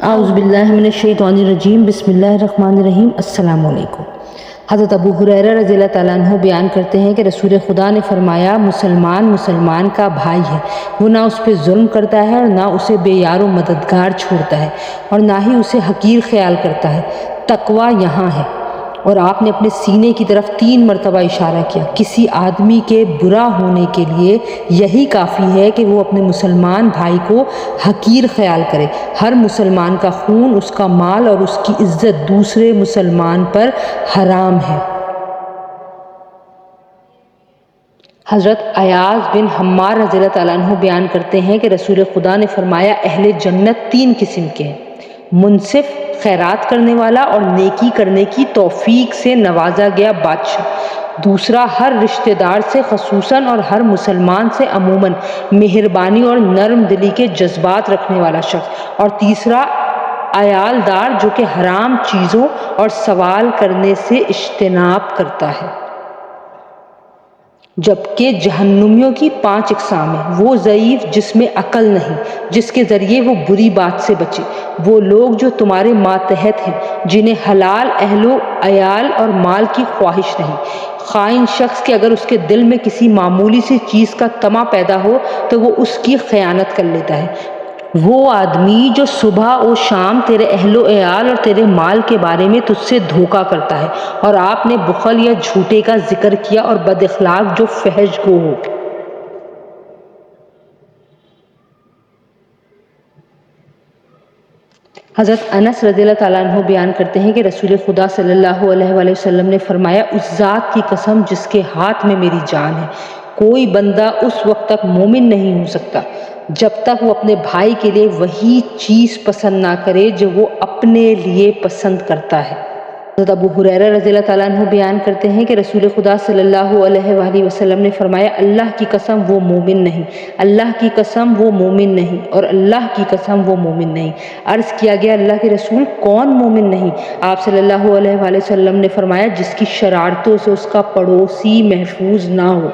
اعوذ باللہ من الشیطان الرجیم، بسم اللہ الرحمن الرحیم۔ السلام علیکم۔ حضرت ابو ہریرہ رضی اللہ تعالیٰ عنہ بیان کرتے ہیں کہ رسول خدا نے فرمایا، مسلمان کا بھائی ہے، وہ نہ اس پہ ظلم کرتا ہے اور نہ اسے بے یار و مددگار چھوڑتا ہے اور نہ ہی اسے حقیر خیال کرتا ہے۔ تقویٰ یہاں ہے۔ اور آپ نے اپنے سینے کی طرف 3 مرتبہ اشارہ کیا۔ کسی آدمی کے برا ہونے کے لیے یہی کافی ہے کہ وہ اپنے مسلمان بھائی کو حقیر خیال کرے۔ ہر مسلمان کا خون، اس کا مال اور اس کی عزت دوسرے مسلمان پر حرام ہے۔ حضرت ایاز بن حمار رضی اللہ تعالیٰ عنہ بیان کرتے ہیں کہ رسول خدا نے فرمایا، اہل جنت 3 قسم کے ہیں: منصف، خیرات کرنے والا اور نیکی کرنے کی توفیق سے نوازا گیا بادشاہ۔ دوسرا، ہر رشتہ دار سے خصوصاً اور ہر مسلمان سے عموماً مہربانی اور نرم دلی کے جذبات رکھنے والا شخص۔ اور تیسرا، عیال دار جو کہ حرام چیزوں اور سوال کرنے سے اجتناب کرتا ہے۔ جبکہ جہنمیوں کی 5 اقسام ہیں: وہ ضعیف جس میں عقل نہیں، جس کے ذریعے وہ بری بات سے بچے، وہ لوگ جو تمہارے ماتحت ہیں، جنہیں حلال اہل و عیال اور مال کی خواہش نہیں، خائن شخص کہ اگر اس کے دل میں کسی معمولی سی چیز کا طمع پیدا ہو تو وہ اس کی خیانت کر لیتا ہے، وہ آدمی جو صبح و شام تیرے اہل و عیال اور تیرے مال کے بارے میں تجھ سے دھوکہ کرتا ہے۔ اور آپ نے بخل یا جھوٹے کا ذکر کیا، اور بد اخلاق جو فحش گو ہو۔ حضرت انس رضی اللہ تعالیٰ عنہ بیان کرتے ہیں کہ رسول خدا صلی اللہ علیہ وآلہ وسلم نے فرمایا، اس ذات کی قسم جس کے ہاتھ میں میری جان ہے، کوئی بندہ اس وقت تک مومن نہیں ہو سکتا جب تک وہ اپنے بھائی کے لیے وہی چیز پسند نہ کرے جو وہ اپنے لیے پسند کرتا ہے۔ حضرت ابو ہریرہ رضی اللہ تعالیٰ عنہ بیان کرتے ہیں کہ رسول خدا صلی اللہ علیہ وآلہ وسلم نے فرمایا، اللہ کی قسم وہ مومن نہیں، اللہ کی قسم وہ مومن نہیں، اور اللہ کی قسم وہ مومن نہیں۔ عرض کیا گیا، اللہ کے رسول، کون مومن نہیں؟ آپ صلی اللہ علیہ وآلہ وسلم نے فرمایا، جس کی شرارتوں سے اس کا پڑوسی محفوظ نہ ہو۔